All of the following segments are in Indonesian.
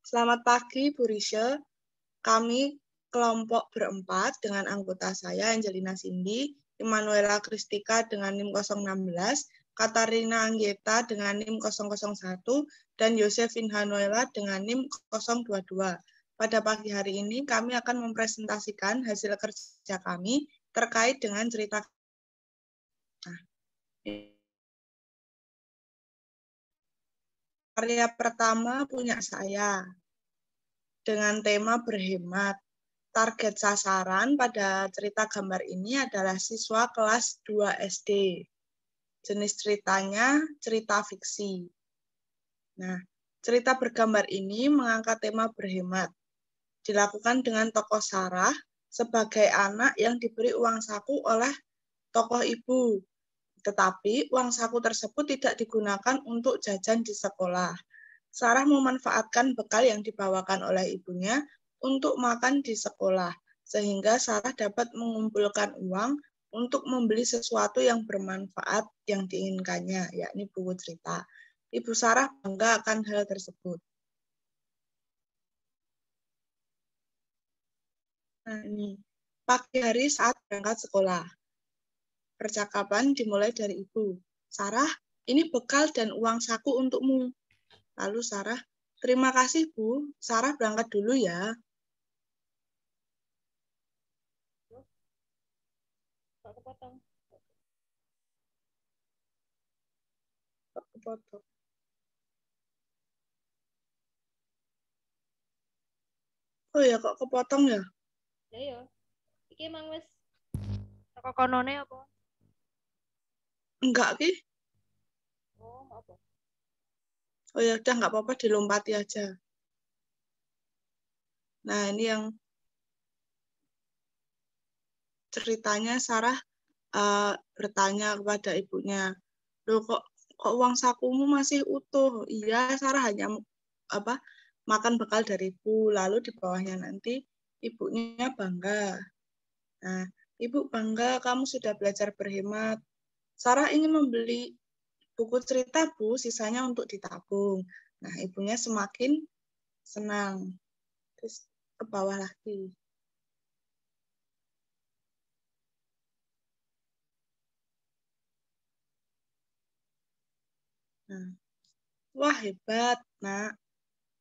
Selamat pagi, Bu Risha. Kami kelompok berempat dengan anggota saya, Angelina Cindy, Immanuela Kristika dengan NIM 016, Katarina Anggeta dengan NIM 001, dan Yosefin Hanuela dengan NIM 022. Pada pagi hari ini, kami akan mempresentasikan hasil kerja kami terkait dengan cerita. Nah, karya pertama punya saya, dengan tema berhemat. Target sasaran pada cerita gambar ini adalah siswa kelas 2 SD. Jenis ceritanya cerita fiksi. Nah, cerita bergambar ini mengangkat tema berhemat. Dilakukan dengan tokoh Sarah sebagai anak yang diberi uang saku oleh tokoh ibu. Tetapi uang saku tersebut tidak digunakan untuk jajan di sekolah. Sarah memanfaatkan bekal yang dibawakan oleh ibunya untuk makan di sekolah, sehingga Sarah dapat mengumpulkan uang untuk membeli sesuatu yang bermanfaat yang diinginkannya, yakni buku cerita. Ibu Sarah bangga akan hal tersebut. Nah, ini pagi hari saat berangkat sekolah. Percakapan dimulai dari ibu. Sarah, ini bekal dan uang saku untukmu. Lalu Sarah, terima kasih Bu, Sarah berangkat dulu ya. Kepotong. Kepotong. Oh ya, kok kepotong ya? Ya ya. Iki emang wis teko konone apa? Enggak, Ki. Oh, apa? Oh ya, udah nggak apa-apa, dilompati aja. Nah, ini yang ceritanya Sarah bertanya kepada ibunya, loh kok uang sakumu masih utuh? Iya, Sarah hanya makan bekal dari ibu, lalu di bawahnya nanti ibunya bangga. Nah, ibu bangga kamu sudah belajar berhemat. Sarah ingin membeli buku cerita, Bu, sisanya untuk ditabung. Nah, ibunya semakin senang. Terus ke bawah lagi. Nah, wah hebat, Nak.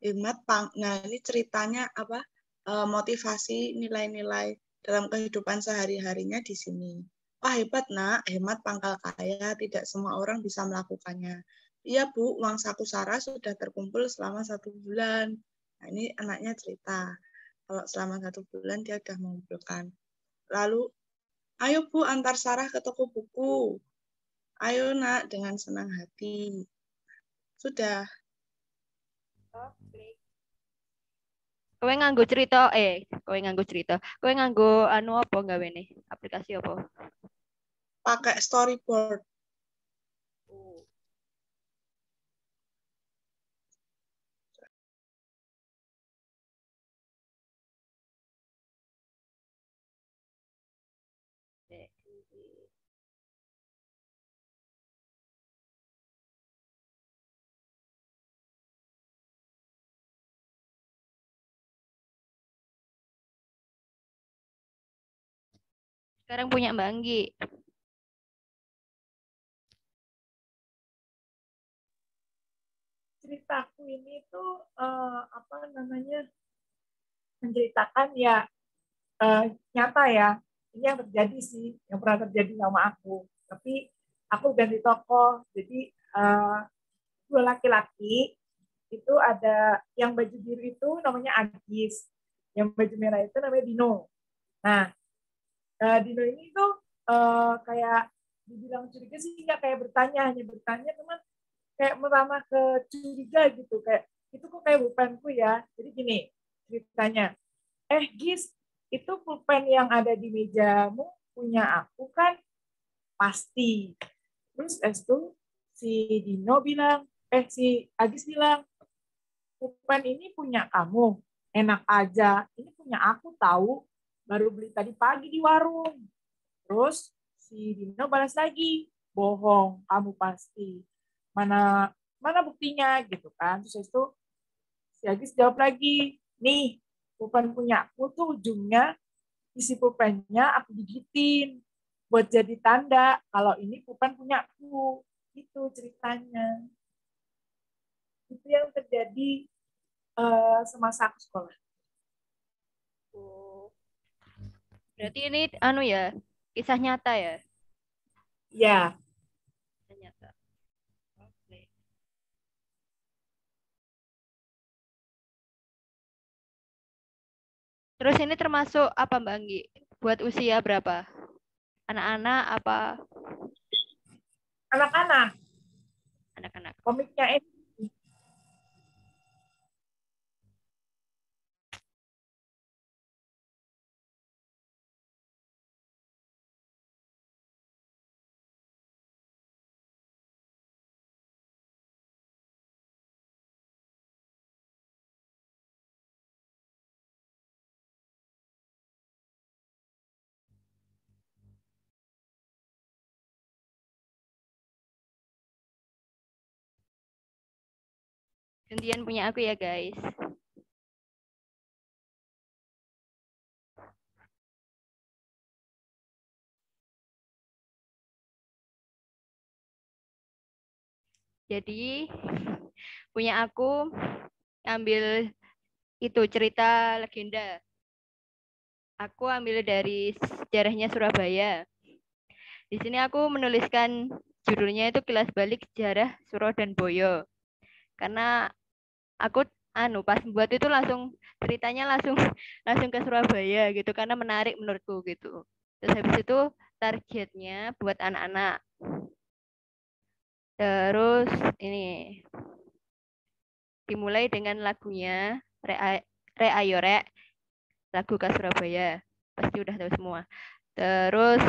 Hemat, nah ini ceritanya apa? Motivasi nilai-nilai dalam kehidupan sehari-harinya di sini. Wah hebat, Nak. Hemat pangkal kaya. Tidak semua orang bisa melakukannya. Iya, Bu. Uang saku Sarah sudah terkumpul selama 1 bulan. Nah, ini anaknya cerita. Kalau selama 1 bulan dia sudah mengumpulkan. Lalu, ayo Bu, antar Sarah ke toko buku. Ayo Nak, dengan senang hati. Sudah. Kowe nganggo cerita Kowe nganggo anu apa gawene? Aplikasi apa? Pakai storyboard. Oh. Sekarang punya Mbak Anggi. Ceritaku ini tuh apa namanya, menceritakan ya nyata ya, ini yang terjadi sih, yang pernah terjadi sama aku. Tapi aku ganti tokoh, jadi dua laki-laki itu, ada yang baju biru itu namanya Agis, yang baju merah itu namanya Dino. Nah, Dino ini tuh kayak dibilang curiga sih, nggak kayak bertanya, hanya bertanya teman, kayak merana ke curiga gitu, kayak itu kok kayak bukanku ya. Jadi gini ceritanya, Gis, itu pulpen yang ada di mejamu punya aku kan? Pasti. Terus itu si Dino bilang, si Agis bilang, pulpen ini punya kamu? Enak aja, ini punya aku tahu, baru beli tadi pagi di warung. Terus si Dino balas lagi, bohong, kamu pasti. Mana mana buktinya gitu kan? Terus itu Si Agis jawab lagi, nih, pulpen punyaku tuh ujungnya isi pulpennya aku gigitin buat jadi tanda kalau ini pulpen punyaku. Itu ceritanya. Itu yang terjadi semasa aku sekolah. Oh. Berarti ini ya, kisah nyata ya? Ya. Kisah nyata. Oke. Terus ini termasuk apa Mbak Anggi? Buat usia berapa? Anak-anak apa? Anak-anak. Anak-anak. Komiknya ini. Gantian punya aku ya guys. Jadi punya aku ambil itu cerita legenda. Aku ambil dari sejarahnya Surabaya. Di sini aku menuliskan judulnya itu Kilas Balik Sejarah Suro dan Boyo. Karena aku pas buat itu langsung ceritanya langsung ke Surabaya gitu karena menarik menurutku gitu. Terus habis itu targetnya buat anak-anak. Terus ini dimulai dengan lagunya Re Ayo Rek, lagu khas Surabaya. Pasti udah tahu semua. Terus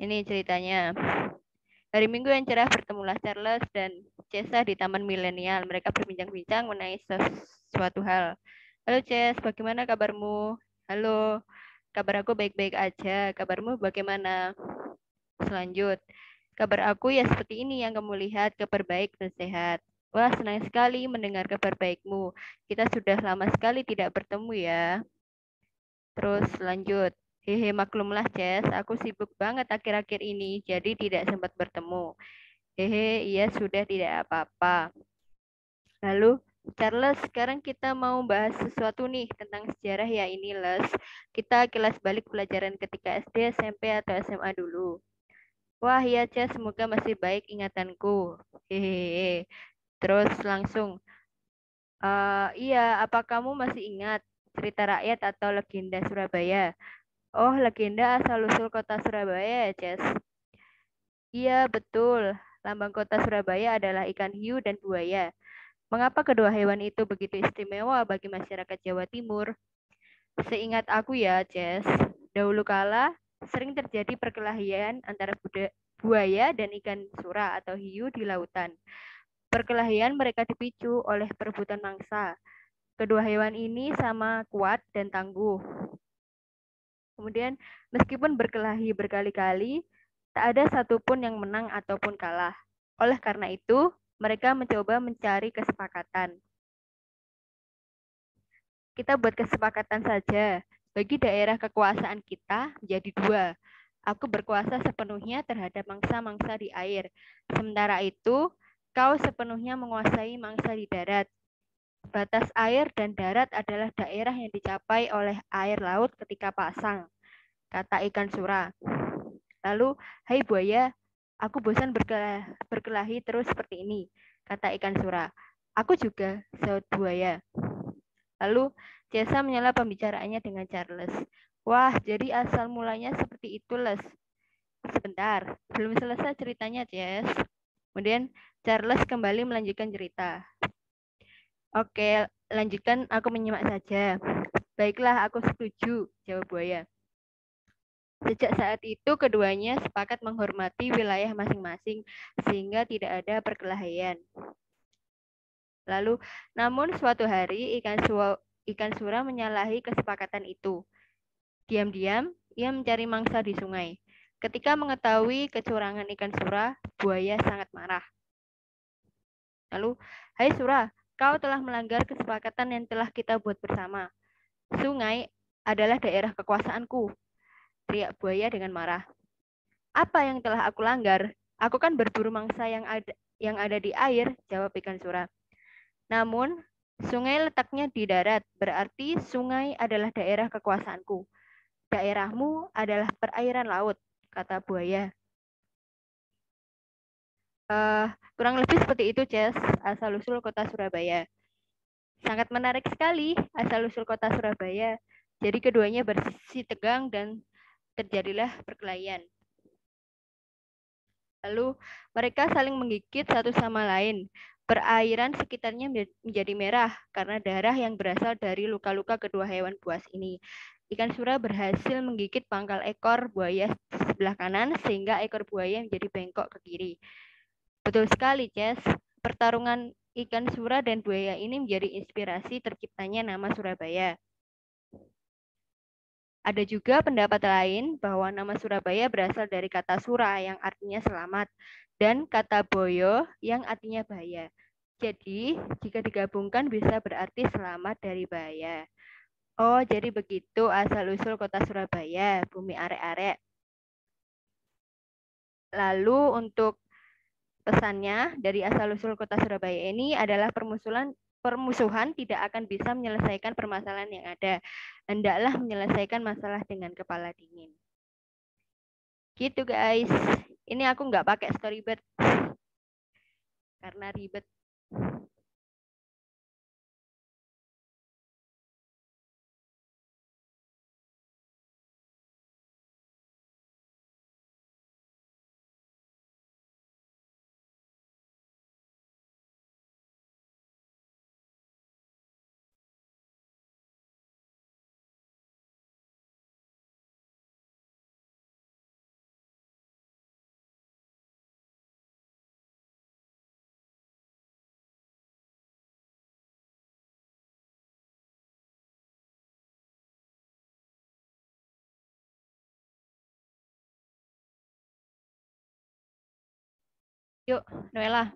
ini ceritanya. Hari Minggu yang cerah bertemulah Charles dan Cesa di Taman Milenial. Mereka berbincang-bincang mengenai sesuatu hal. Halo Ces, bagaimana kabarmu? Halo, kabar aku baik-baik aja. Kabarmu bagaimana? Selanjut, kabar aku ya seperti ini yang kamu lihat, kabar baik dan sehat. Wah, senang sekali mendengar kabar baikmu. Kita sudah lama sekali tidak bertemu ya. Terus lanjut. Hehe, maklumlah Ces, aku sibuk banget akhir-akhir ini, jadi tidak sempat bertemu. Hehe, iya sudah tidak apa-apa. Lalu, Charles, sekarang kita mau bahas sesuatu nih tentang sejarah ya ini, Les. Kita kilas balik pelajaran ketika SD, SMP, atau SMA dulu. Wah, ya Ces, semoga masih baik ingatanku. Hehehe. Terus langsung, iya, apa kamu masih ingat cerita rakyat atau legenda Surabaya? Oh, legenda asal-usul kota Surabaya ya, Ces? Iya, betul. Lambang kota Surabaya adalah ikan hiu dan buaya. Mengapa kedua hewan itu begitu istimewa bagi masyarakat Jawa Timur? Seingat aku ya, Jess, dahulu kala sering terjadi perkelahian antara buaya dan ikan sura atau hiu di lautan. Perkelahian mereka dipicu oleh perebutan mangsa. Kedua hewan ini sama kuat dan tangguh. Kemudian, meskipun berkelahi berkali-kali, tak ada satupun yang menang ataupun kalah. Oleh karena itu, mereka mencoba mencari kesepakatan. Kita buat kesepakatan saja. Bagi daerah kekuasaan kita menjadi dua. Aku berkuasa sepenuhnya terhadap mangsa-mangsa di air. Sementara itu, kau sepenuhnya menguasai mangsa di darat. Batas air dan darat adalah daerah yang dicapai oleh air laut ketika pasang, kata ikan sura. Lalu, hai buaya, aku bosan berkelahi terus seperti ini, kata ikan sura. Aku juga, saut buaya. Lalu, Cesa menyela pembicaraannya dengan Charles. Wah, jadi asal mulanya seperti itu, Les. Sebentar, belum selesai ceritanya, Ces. Kemudian, Charles kembali melanjutkan cerita. Oke, lanjutkan, aku menyimak saja. Baiklah, aku setuju, jawab buaya. Sejak saat itu, keduanya sepakat menghormati wilayah masing-masing, sehingga tidak ada perkelahian. Lalu, namun suatu hari, ikan sura menyalahi kesepakatan itu. Diam-diam, ia mencari mangsa di sungai. Ketika mengetahui kecurangan ikan sura, buaya sangat marah. Lalu, hai sura, Kau telah melanggar kesepakatan yang telah kita buat bersama. Sungai adalah daerah kekuasaanku, teriak buaya dengan marah. Apa yang telah aku langgar? Aku kan berburu mangsa yang ada di air, jawab ikan sura. Namun, sungai letaknya di darat, berarti sungai adalah daerah kekuasaanku. Daerahmu adalah perairan laut, kata buaya. Kurang lebih seperti itu, Ces, asal-usul kota Surabaya. Sangat menarik sekali asal-usul kota Surabaya. Jadi keduanya bersisi tegang dan terjadilah perkelahian. Lalu mereka saling menggigit satu sama lain. Perairan sekitarnya menjadi merah karena darah yang berasal dari luka-luka kedua hewan buas ini. Ikan sura berhasil menggigit pangkal ekor buaya sebelah kanan sehingga ekor buaya menjadi bengkok ke kiri. Betul sekali, Ces. Pertarungan ikan sura dan buaya ini menjadi inspirasi terciptanya nama Surabaya. Ada juga pendapat lain bahwa nama Surabaya berasal dari kata sura yang artinya selamat dan kata boyo yang artinya bahaya. Jadi, jika digabungkan bisa berarti selamat dari bahaya. Oh, jadi begitu asal-usul kota Surabaya, bumi arek-arek. Lalu untuk pesannya dari asal-usul kota Surabaya ini adalah permusuhan tidak akan bisa menyelesaikan permasalahan yang ada. Hendaklah menyelesaikan masalah dengan kepala dingin. Gitu guys. Ini aku nggak pakai Storybird karena ribet. Yuk, Noella.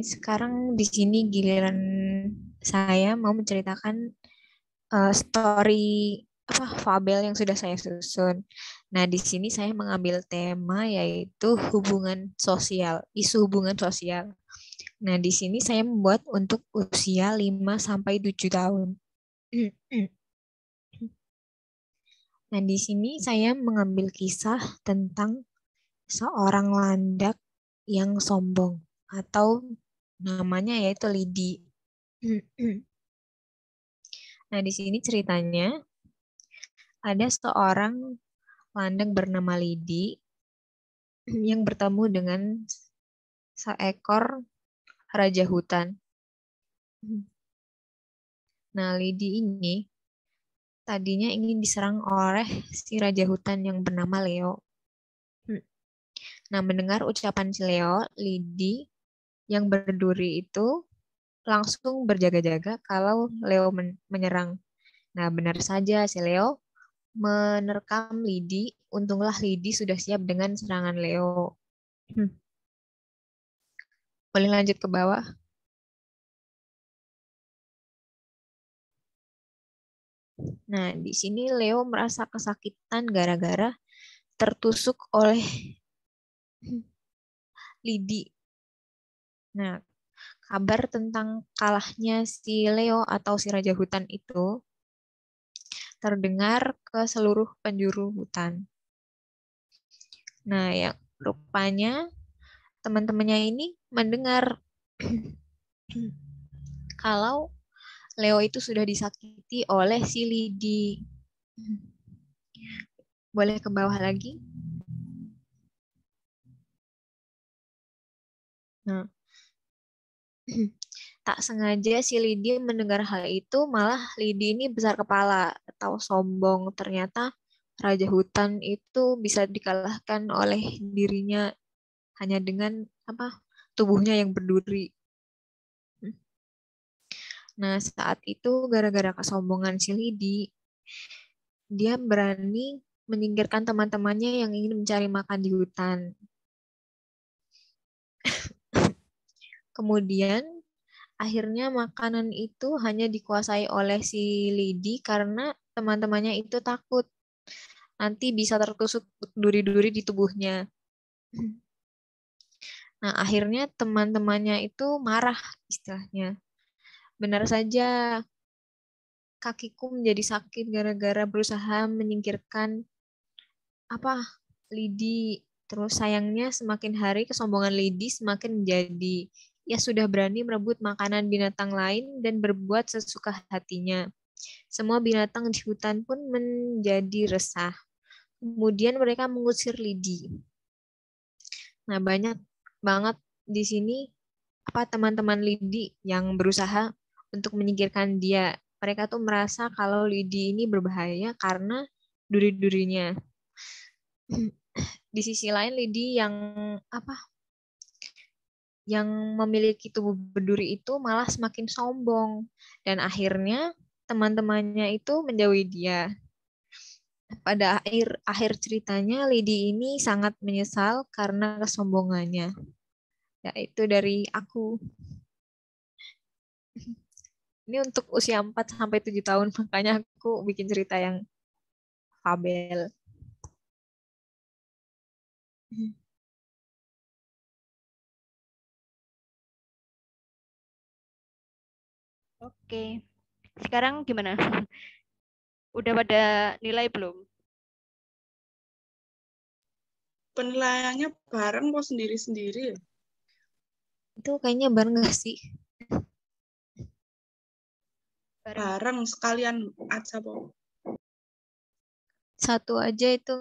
Sekarang di sini giliran saya mau menceritakan story fabel yang sudah saya susun. Nah, di sini saya mengambil tema yaitu hubungan sosial, isu hubungan sosial. Nah, di sini saya membuat untuk usia 5 sampai 7 tahun. Nah, di sini saya mengambil kisah tentang seorang landak yang sombong atau namanya yaitu Lidi. Nah, di sini ceritanya ada seorang landak bernama Lidi yang bertemu dengan seekor raja hutan. Nah, Lidi ini tadinya ingin diserang oleh si raja hutan yang bernama Leo. Nah, mendengar ucapan si Leo, Lidi yang berduri itu langsung berjaga-jaga kalau Leo menyerang. Nah, benar saja si Leo menerkam Lidi. Untunglah Lidi sudah siap dengan serangan Leo. Boleh lanjut ke bawah? Nah, di sini Leo merasa kesakitan gara-gara tertusuk oleh Lidi. Nah, kabar tentang kalahnya si Leo atau si Raja Hutan itu terdengar ke seluruh penjuru hutan. Nah, yang rupanya teman-temannya ini mendengar kalau Leo itu sudah disakiti oleh si Lidi. Boleh ke bawah lagi? Nah, tak sengaja si Lidi mendengar hal itu, malah Lidi ini besar kepala atau sombong. Ternyata Raja Hutan itu bisa dikalahkan oleh dirinya hanya dengan tubuhnya yang berduri. Nah, saat itu gara-gara kesombongan si Lidi, dia berani menyingkirkan teman-temannya yang ingin mencari makan di hutan. Kemudian akhirnya makanan itu hanya dikuasai oleh si Lidi karena teman-temannya itu takut nanti bisa tertusuk duri-duri di tubuhnya. Nah, akhirnya teman-temannya itu marah istilahnya. Benar saja, kakiku menjadi sakit gara-gara berusaha menyingkirkan Lidi. Terus sayangnya semakin hari kesombongan Lidi semakin menjadi. Ia sudah berani merebut makanan binatang lain dan berbuat sesuka hatinya. Semua binatang di hutan pun menjadi resah. Kemudian mereka mengusir Lidi. Nah, banyak banget di sini teman-teman Lidi yang berusaha untuk menyingkirkan dia. Mereka tuh merasa kalau Lidi ini berbahaya karena duri-durinya. Di sisi lain Lidi yang memiliki tubuh berduri itu malah semakin sombong dan akhirnya teman-temannya itu menjauhi dia. Pada akhir ceritanya Lidi ini sangat menyesal karena kesombongannya. Ya, itu dari aku. Ini untuk usia 4-7 tahun, makanya aku bikin cerita yang fabel. Oke. Sekarang gimana? Udah pada nilai belum? Penilaiannya bareng kok sendiri-sendiri? Itu kayaknya bareng nggak sih? Bareng sekalian aja, Po. Satu aja itu